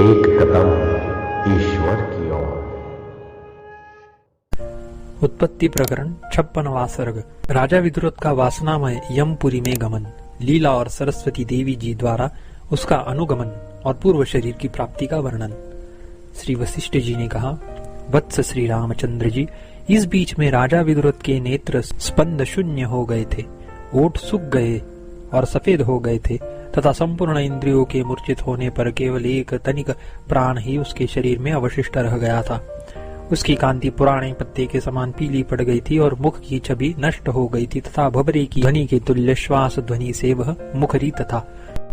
एक कदम ईश्वर की ओर। उत्पत्ति प्रकरण 56वां सर्ग। राजा विदुरथ का वासनामय यमपुरी में गमन, लीला और सरस्वती देवी जी द्वारा उसका अनुगमन और पूर्व शरीर की प्राप्ति का वर्णन। श्री वशिष्ठ जी ने कहा, वत्स श्री रामचंद्र जी, इस बीच में राजा विदुरथ के नेत्र स्पंद शून्य हो गए थे, ओठ सूख गए और सफेद हो गए थे तथा संपूर्ण इंद्रियों के मूर्छित होने पर केवल एक तनिक प्राण ही उसके शरीर में अवशिष्ट रह गया था। उसकी कांति पुराने पत्ते के समान पीली पड़ गई थी और मुख की छवि नष्ट हो गई थी तथा भबरे की ध्वनि के तुल्य श्वास ध्वनि से वह मुखरित था।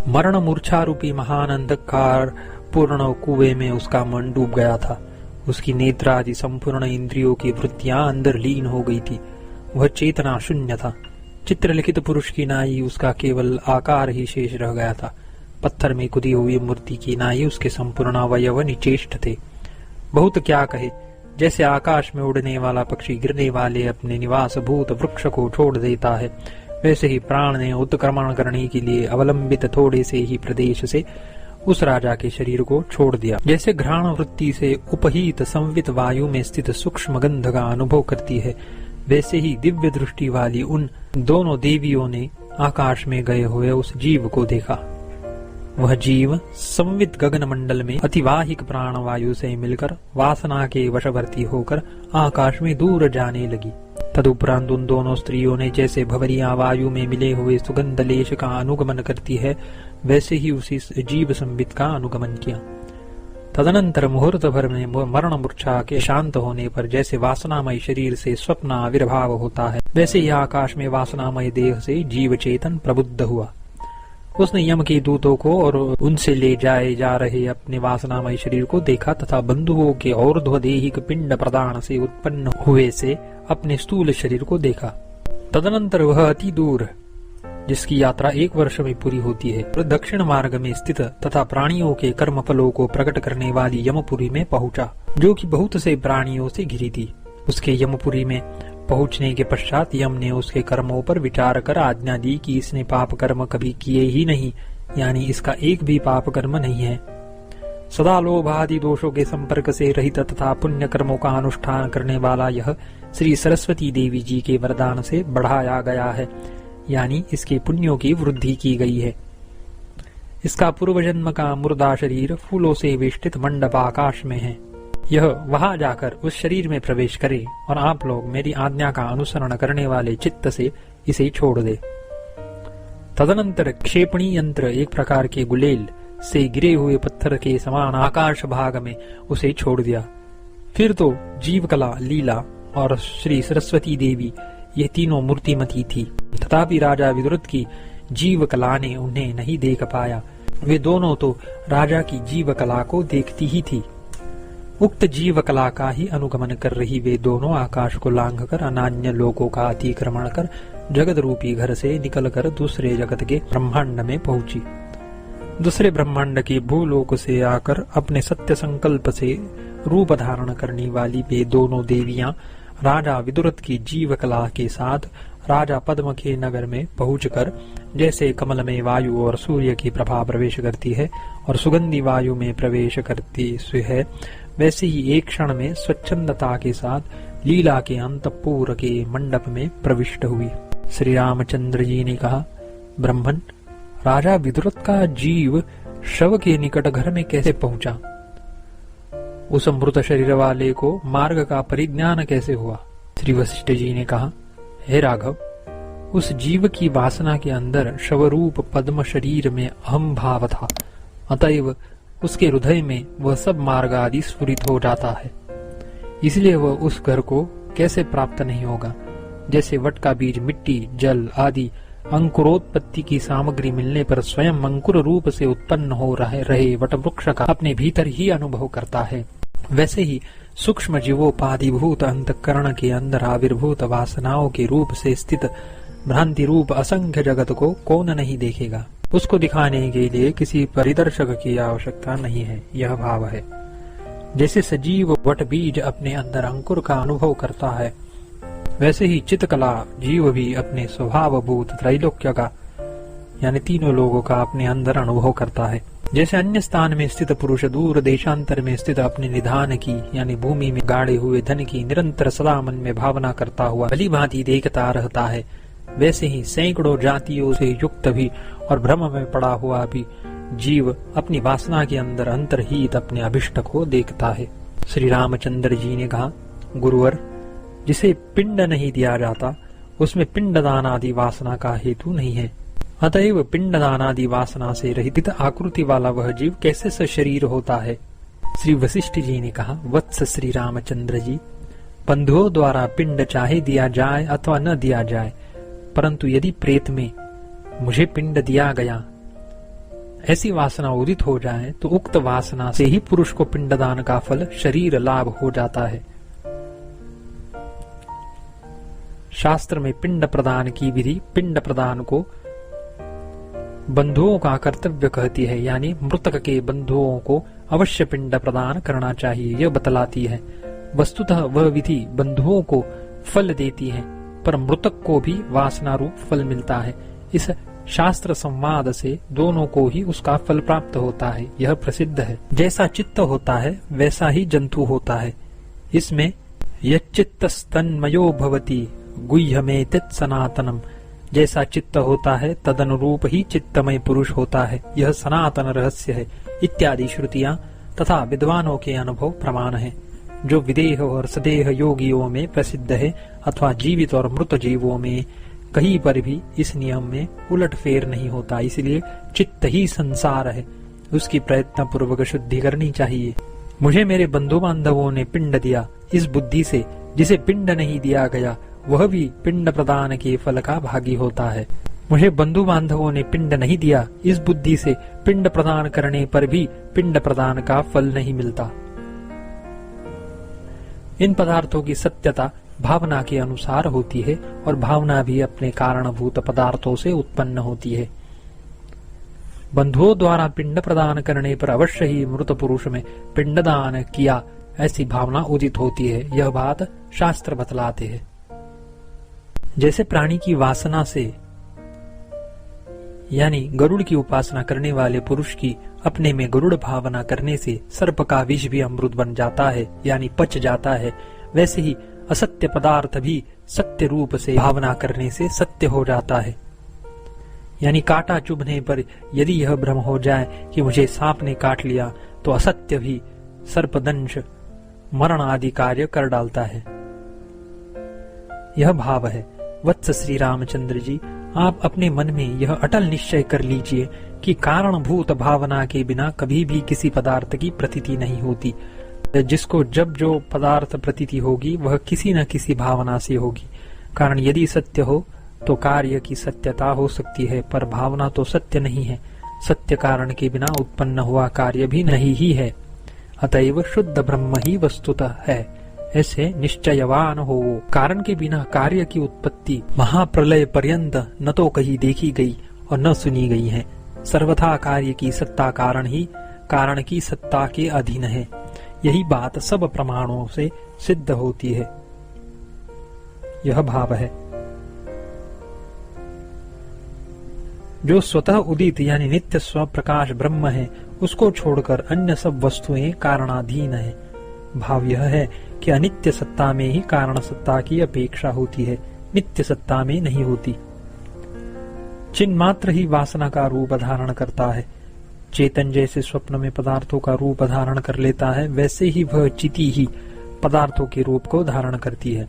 मरण मूर्छा रूपी महान अंधकार पूर्ण कुएं में उसका मन डूब गया था। उसकी नेत्र आदि संपूर्ण इंद्रियों की वृत्तियां अंदर लीन हो गई थी। वह चेतना शून्य था। चित्रलिखित पुरुष की नाई उसका केवल आकार ही शेष रह गया था। पत्थर में खुदी हुई मूर्ति की नाई उसके संपूर्ण अवयव निचेष्ट थे। बहुत क्या कहे, जैसे आकाश में उड़ने वाला पक्षी गिरने वाले अपने निवास भूत वृक्ष को छोड़ देता है, वैसे ही प्राण ने उत्क्रमण करने के लिए अवलंबित थोड़े से ही प्रदेश से उस राजा के शरीर को छोड़ दिया। जैसे घ्राण वृत्ति से उपहित संवित वायु में स्थित सूक्ष्म गंध का अनुभव करती है, वैसे ही दिव्य दृष्टि वाली उन दोनों देवियों ने आकाश में गए हुए उस जीव को देखा। वह जीव संवित गगन मंडल में अतिवाहिक प्राण वायु से मिलकर वासना के वशवर्ती होकर आकाश में दूर जाने लगी। तदुपरांत उन दोनों स्त्रियों ने जैसे भंवरियां वायु में मिले हुए सुगंध लेश का अनुगमन करती है, वैसे ही उसी जीव संवित का अनुगमन किया। तदनंतर मुहूर्त भर में मरण मूर्छा के शांत होने पर जैसे वासनामय शरीर से स्वप्न आविर्भाव होता है, वैसे ही आकाश में वासनामय देह से जीव चेतन प्रबुद्ध हुआ। उसने यम के दूतों को और उनसे ले जाए जा रहे अपने वासनामय शरीर को देखा तथा बंधुओं के और्ध्वदेहिक पिंड प्रदान से उत्पन्न हुए से अपने स्थूल शरीर को देखा। तदनंतर वह अति दूर, जिसकी यात्रा 1 वर्ष में पूरी होती है, दक्षिण मार्ग में स्थित तथा प्राणियों के कर्म फलों को प्रकट करने वाली यमपुरी में पहुंचा, जो कि बहुत से प्राणियों से घिरी थी। उसके यमपुरी में पहुंचने के पश्चात यम ने उसके कर्मों पर विचार कर आज्ञा दी कि इसने पाप कर्म कभी किए ही नहीं, यानी इसका एक भी पाप कर्म नहीं है। सदा लोभ आदि दोषों के संपर्क से रहित तथा पुण्य कर्मों का अनुष्ठान करने वाला यह श्री सरस्वती देवी जी के वरदान से बढ़ाया गया है, यानी इसके पुण्यों की वृद्धि की गई है। इसका पूर्व जन्म का मुर्दा शरीर फूलों से वेष्टित मंडप आकाश में है। यह वहां जाकर उस शरीर में प्रवेश करे और आप लोग मेरी आज्ञा का अनुसरण करने वाले चित्त से इसे छोड़ दे। तदनंतर क्षेपणी यंत्र एक प्रकार के गुलेल से गिरे हुए पत्थर के समान आकाश भाग में उसे छोड़ दिया। फिर तो जीवकला, लीला और श्री सरस्वती देवी ये तीनों मूर्तिमती थी। तथापि राजा विदुरथ की जीव कला ने उन्हें नहीं देख पाया। वे दोनों तो राजा की जीव कला को देखती ही थी। उक्त जीव कला का ही अनुगमन कर रही वे दोनों आकाश को लांघकर अनान्य लोकों का अतिक्रमण कर जगत रूपी घर से निकलकर दूसरे जगत के ब्रह्मांड में पहुंची। दूसरे ब्रह्मांड के भूलोक से आकर अपने सत्य संकल्प से रूप धारण करने वाली वे दोनों देवियां राजा विदुरथ की जीव कला के साथ राजा पद्म के नगर में पहुंचकर जैसे कमल में वायु और सूर्य की प्रभा प्रवेश करती है और सुगंधी वायु में प्रवेश करती है, वैसे ही एक क्षण में स्वच्छंदता के साथ लीला के अंतपुर के मंडप में प्रविष्ट हुई। श्री रामचंद्र जी ने कहा, ब्रह्मन, राजा विदुरथ का जीव शव के निकट घर में कैसे पहुंचा? उस मृत शरीर वाले को मार्ग का परिज्ञान कैसे हुआ? श्री वशिष्ठ जी ने कहा, हे राघव, उस जीव की वासना के अंदर शवरूप पद्म शरीर में अहम भाव था, अतएव उसके हृदय में वह सब मार्ग आदि स्फुरित हो जाता है। इसलिए वह उस घर को कैसे प्राप्त नहीं होगा? जैसे वट का बीज मिट्टी, जल आदि अंकुरोत्पत्ति की सामग्री मिलने पर स्वयं अंकुर रूप से उत्पन्न हो रहे वट वृक्ष का अपने भीतर ही अनुभव करता है, वैसे ही सूक्ष्म जीवोपाधिभूत अंतःकरण के अंदर आविर्भूत वासनाओं के रूप से स्थित भ्रांति रूप असंख्य जगत को कौन नहीं देखेगा। उसको दिखाने के लिए किसी परिदर्शक की आवश्यकता नहीं है, यह भाव है। जैसे सजीव वट बीज अपने अंदर अंकुर का अनुभव करता है, वैसे ही चित्तकला जीव भी अपने स्वभावभूत त्रैलोक्य का यानी तीनों लोगों का अपने अंदर अनुभव करता है। जैसे अन्य स्थान में स्थित पुरुष दूर देशांतर में स्थित अपने निधान की यानी भूमि में गाड़े हुए धन की निरंतर सदा मन में भावना करता हुआ भली भांति देखता रहता है, वैसे ही सैकड़ों जातियों से युक्त भी और भ्रम में पड़ा हुआ भी जीव अपनी वासना के अंदर अंतर्हित अपने अभिष्ट को देखता है। श्री रामचंद्र जी ने कहा, गुरुवर, जिसे पिंड नहीं दिया जाता उसमें पिंडदान आदि वासना का हेतु नहीं है। अतएव पिंडदान आदि वासना से रहित आकृति वाला वह जीव कैसे सशरीर होता है। श्री वशिष्ठ जी ने कहा, वत्स श्री रामचंद्र जी, बंधुओं द्वारा पिंड चाहे दिया जाए अथवा न दिया जाए, परंतु यदि प्रेत में मुझे पिंड दिया गया ऐसी वासना उदित हो जाए तो उक्त वासना से ही पुरुष को पिंडदान का फल शरीर लाभ हो जाता है। शास्त्र में पिंड प्रदान की विधि पिंड प्रदान को बंधुओं का कर्तव्य कहती है, यानी मृतक के बंधुओं को अवश्य पिंड प्रदान करना चाहिए, यह बतलाती है। वस्तुतः वह विधि बंधुओं को फल देती है, पर मृतक को भी वासना रूप फल मिलता है। इस शास्त्र संवाद से दोनों को ही उसका फल प्राप्त होता है, यह प्रसिद्ध है। जैसा चित्त होता है वैसा ही जंतु होता है। इसमें यच्चित्तस्तन्मयो भवति गुह्यमेतत् सनातनम, जैसा चित्त होता है तदनुरूप ही चित्तमय पुरुष होता है, यह सनातन रहस्य है इत्यादि श्रुतियां तथा विद्वानों के अनुभव प्रमाण है, जो विदेह और सदेह योगियों में प्रसिद्ध है अथवा जीवित और मृत जीवों में कहीं पर भी इस नियम में उलट फेर नहीं होता। इसलिए चित्त ही संसार है, उसकी प्रयत्न पूर्वक शुद्धि करनी चाहिए। मुझे मेरे बंधु बांधवों ने पिंड दिया, इस बुद्धि से जिसे पिंड नहीं दिया गया वह भी पिंड प्रदान के फल का भागी होता है। मुझे बंधु बांधवों ने पिंड नहीं दिया, इस बुद्धि से पिंड प्रदान करने पर भी पिंड प्रदान का फल नहीं मिलता। इन पदार्थों की सत्यता भावना के अनुसार होती है और भावना भी अपने कारणभूत पदार्थों से उत्पन्न होती है। बंधुओं द्वारा पिंड प्रदान करने पर अवश्य ही मृत पुरुष में पिंडदान किया ऐसी भावना उदित होती है, यह बात शास्त्र बतलाते हैं। जैसे प्राणी की वासना से यानी गरुड़ की उपासना करने वाले पुरुष की अपने में गरुड़ भावना करने से सर्प का विष भी अमृत बन जाता है यानी पच जाता है, वैसे ही असत्य पदार्थ भी सत्य रूप से भावना करने से सत्य हो जाता है। यानी कांटा चुभने पर यदि यह भ्रम हो जाए कि मुझे सांप ने काट लिया तो असत्य भी सर्पदंश मरण आदि कार्य कर डालता है। यह भाव है। वत्स श्री रामचंद्र जी, आप अपने मन में यह अटल निश्चय कर लीजिए कि कारणभूत भावना के बिना कभी भी किसी पदार्थ की प्रतीति नहीं होती। जिसको जब जो पदार्थ प्रतीति होगी वह किसी न किसी भावना से होगी। कारण यदि सत्य हो तो कार्य की सत्यता हो सकती है, पर भावना तो सत्य नहीं है। सत्य कारण के बिना उत्पन्न हुआ कार्य भी नहीं ही है। अतएव शुद्ध ब्रह्म ही वस्तुतः है, ऐसे निश्चयवान हो। कारण के बिना कार्य की उत्पत्ति महाप्रलय पर्यंत न तो कहीं देखी गई और न सुनी गई है। सर्वथा कार्य की सत्ता कारण ही कारण की सत्ता के अधीन है। यही बात सब प्रमाणों से सिद्ध होती है। यह भाव है। जो स्वतः उदित यानी नित्य स्वप्रकाश ब्रह्म है, उसको छोड़कर अन्य सब वस्तुएं कारणाधीन है। भाव यह है कि अनित्य सत्ता में ही कारण सत्ता की अपेक्षा होती है, नित्य सत्ता में नहीं होती। चिन्ह मात्र ही वासना का रूप धारण करता है। चेतन जैसे स्वप्न में पदार्थों का रूप धारण कर लेता है, वैसे ही वह चिति ही पदार्थों के रूप को धारण करती है।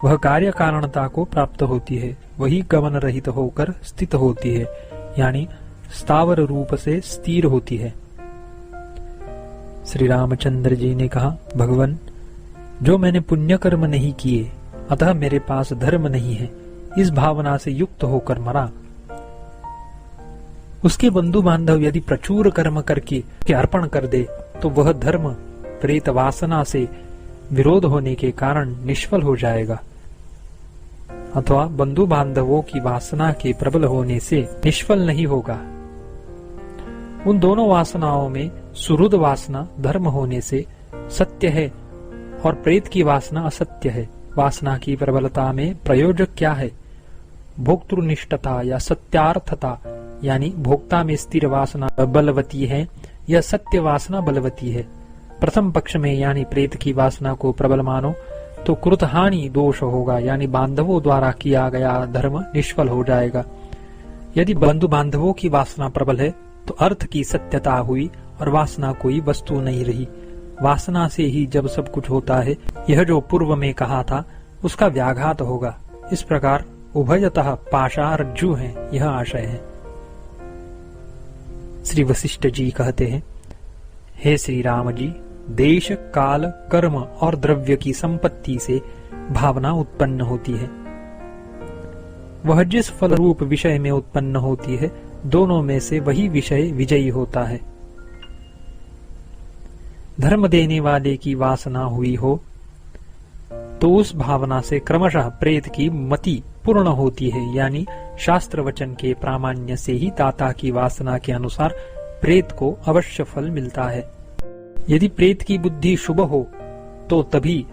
वह कार्य कारणता को प्राप्त होती है, वही गमन रहित होकर स्थित होती है, यानी स्थावर रूप से स्थिर होती है। श्री रामचंद्र जी ने कहा, भगवान, जो मैंने पुण्य कर्म नहीं किए अतः मेरे पास धर्म नहीं है, इस भावना से युक्त होकर मरा। उसके बंधु बांधव यदि प्रचुर कर्म करके अर्पण कर दे तो वह धर्म प्रेत वासना से विरोध होने के कारण निष्फल हो जाएगा, अथवा बंधु बांधवों की वासना के प्रबल होने से निष्फल नहीं होगा। उन दोनों वासनाओं में सुहृद वासना धर्म होने से सत्य है और प्रेत की वासना असत्य है। वासना की प्रबलता में प्रयोजक क्या है? भोक्तृनिष्ठता या सत्यार्थता, यानी भोक्ता में स्थिर वासना बलवती है यह सत्य वासना बलवती है। प्रथम पक्ष में यानी प्रेत की वासना को प्रबल मानो तो कृतहानि दोष होगा, यानी बांधवों द्वारा किया गया धर्म निष्फल हो जाएगा। यदि बंधु बांधवों की वासना प्रबल है तो अर्थ की सत्यता हुई और वासना कोई वस्तु नहीं रही। वासना से ही जब सब कुछ होता है, यह जो पूर्व में कहा था उसका व्याघात होगा। इस प्रकार उभयतः पाशारज्जु है, यह आशय है। श्री वशिष्ठ जी कहते हैं, हे श्री राम जी, देश काल कर्म और द्रव्य की संपत्ति से भावना उत्पन्न होती है। वह जिस फल रूप विषय में उत्पन्न होती है, दोनों में से वही विषय विजयी होता है। धर्म देने वाले की वासना हुई हो तो उस भावना से क्रमशः प्रेत की मति पूर्ण होती है, यानी शास्त्र वचन के प्रामाण्य से ही दाता की वासना के अनुसार प्रेत को अवश्य फल मिलता है। यदि प्रेत की बुद्धि शुभ हो तो तभी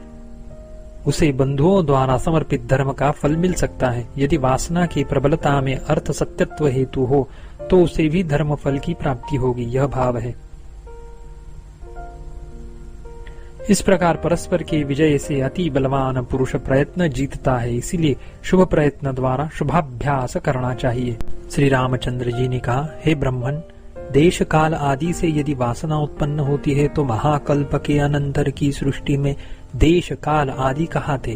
उसे बंधुओं द्वारा समर्पित धर्म का फल मिल सकता है। यदि वासना की प्रबलता में अर्थ सत्यत्व हेतु हो तो उसे भी धर्म फल की प्राप्ति होगी, यह भाव है। इस प्रकार परस्पर के विजय से अति बलवान पुरुष प्रयत्न जीतता है, इसीलिए शुभ प्रयत्न द्वारा शुभाभ्यास करना चाहिए। श्री रामचंद्र जी ने कहा, हे ब्राह्मण, देश काल आदि से यदि वासना उत्पन्न होती है तो महाकल्प के अनंतर की सृष्टि में देश काल आदि कहाँ थे?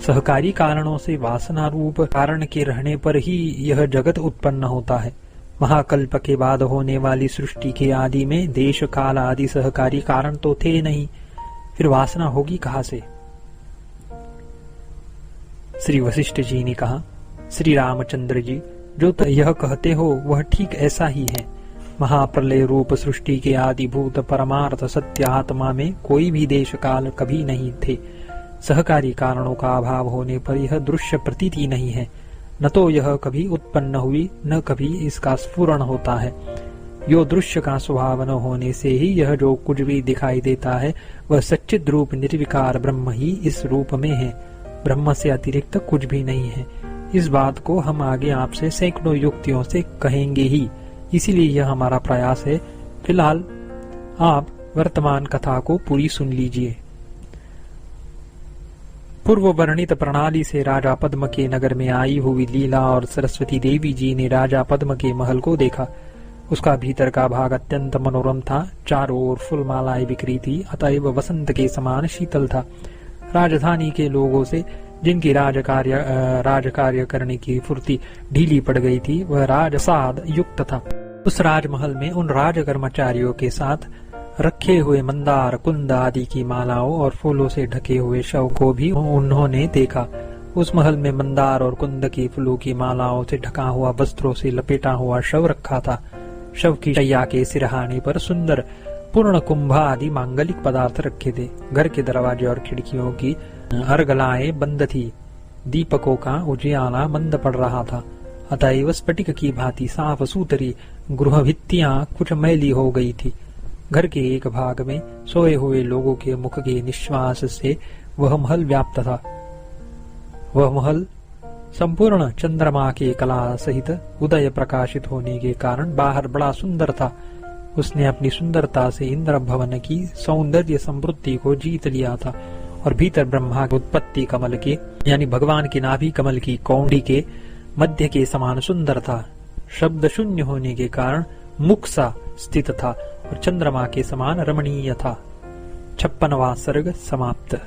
सहकारी कारणों से वासना रूप कारण के रहने पर ही यह जगत उत्पन्न होता है। महाकल्प के बाद होने वाली सृष्टि के आदि में देश काल आदि सहकारी कारण तो थे नहीं, फिर वासना होगी कहाँ से? श्री वशिष्ठ जी ने कहा, श्री रामचंद्र जी, जो यह कहते हो वह ठीक ऐसा ही है। महाप्रलय रूप सृष्टि के आदिभूत परमार्थ सत्य आत्मा में कोई भी देश काल कभी नहीं थे। सहकारी कारणों का अभाव होने पर यह दृश्य प्रतीति नहीं है। न तो यह कभी उत्पन्न हुई, न कभी इसका स्फुरण होता है। यो दृश्य का स्वभाव न होने से ही यह जो कुछ भी दिखाई देता है वह सच्चिद रूप निर्विकार ब्रह्म ही इस रूप में है। ब्रह्म से अतिरिक्त कुछ भी नहीं है। इस बात को हम आगे आपसे सैकड़ों युक्तियों से कहेंगे ही, इसीलिए यह हमारा प्रयास है। फिलहाल आप वर्तमान कथा को पूरी सुन लीजिए। पूर्व वर्णित प्रणाली से राजा पद्म के नगर में आई हुई लीला और सरस्वती देवी जी ने राजा पद्म के महल को देखा। उसका भीतर का भाग अत्यंत मनोरम था। चारों ओर फूलमालाएं बिखरी थी, अतएव वसंत के समान शीतल था। राजधानी के लोगों से जिनकी राजकार्य करने की फुर्ती ढीली पड़ गई थी, वह राजसाद युक्त था। उस राजमहल में उन राज कर्मचारियों के साथ रखे हुए मंदार, कुंद आदि की मालाओं और फूलों से ढके हुए शव को भी उन्होंने देखा। उस महल में मंदार और कुंद की फूलों की मालाओं से ढका हुआ वस्त्रों से लपेटा हुआ शव रखा था। शव की शैया के सिरहाने पर सुंदर पूर्ण कुंभ आदि मांगलिक पदार्थ रखे थे। घर के दरवाजे और खिड़कियों की अर्गलाएं बंद थी। दीपकों का उजियाला मंद पड़ रहा था, अतएव स्फटिक की भांति साफ सुथरी गृह भित्तियां कुछ मैली हो गई थी। घर के एक भाग में सोए हुए लोगों के मुख के निश्वास से वह महल व्याप्त था। वह महल संपूर्ण चंद्रमा के कला सहित उदय प्रकाशित होने के कारण बाहर बड़ा सुंदर था। उसने अपनी सुंदरता से इंद्र भवन की सौंदर्य समृद्धि को जीत लिया था और भीतर ब्रह्मा के उत्पत्ति कमल के यानी भगवान के नाभि कमल की कौंडी के मध्य के समान सुंदर था। शब्द शून्य होने के कारण मुख सा स्थित था और चंद्रमा के समान रमणीय था। 56वां सर्ग समाप्त।